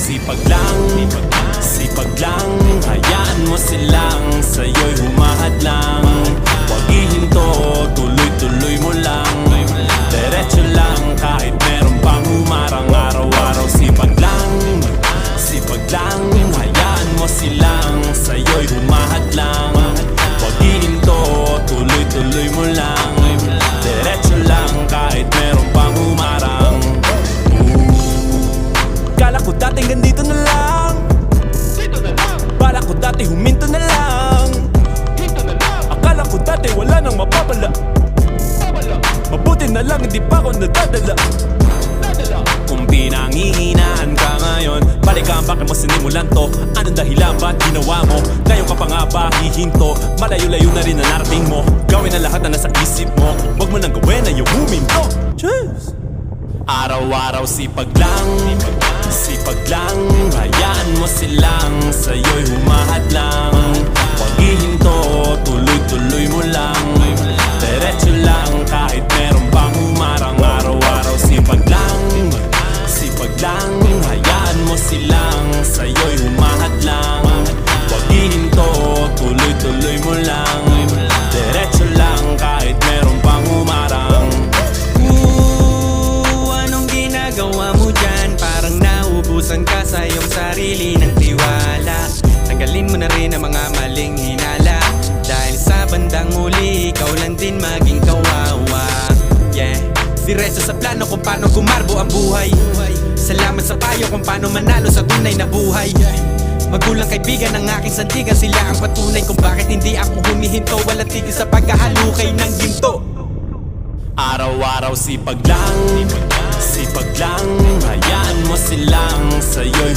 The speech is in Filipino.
sipag lang, sipag lang. Hayaan mo silang sa'yo'y humahad lang. Huwag ihinto, tuloy-tuloy mo lang. Diretso lang kahit meron pang humarang. Araw-araw sipag lang, sipag lang. Hayaan mo silang sa'yo'y humahad lang. Huwag ihinto, tuloy-tuloy mo lang. Diretso lang kahit meron pang humarang. Kala ko dating ganito na lang, bala ko dati huminto na lang. Akala ko dati wala nang mapapala. Mabuti na lang hindi pa ako nadadala. Kung pinangihinaan ka ngayon, balikan bakit mo sinimulan to. Anong dahilan ba't ginawa mo? Ngayon ka pa nga ba hihinto? Malayo-layo na rin na narating mo. Gawin na lahat na nasa isip mo. Huwag mo nang gawin na yung huminto. Cheers! Araw-araw sipag lang, sipag lang. Hayaan mo silang sa'yo'y humahad lang. Huwag ihinto, tuloy-tuloy mo lang. Diretso lang kahit meron pang humarang. Araw-araw sipag lang, sipag lang. Hayaan mo silang sa'yo'y humahad lang. Huwag ihinto, tuloy-tuloy mo lang. Diretso lang kahit meron pang humarang. Anong ginagawa mo dyan? Parang naubusan ka sa iyong sarili ng tiwala. Tanggalin mo na rin ang mga maling hinala. Dahil sa bandang huli, ikaw lang din maging kawawa. Yeah, diretso sa plano kung paano gumarbo ang buhay. Salamat sa payo kung paano manalo sa tunay na buhay. Magulang kaibigan ng aking sandigan, sila ang patunay kung bakit hindi ako humihinto. Walang tigil sa pagkahalukay ng ginto. Araw-araw sipag lang, sipag lang. Hayaan mo silang sa'yo'y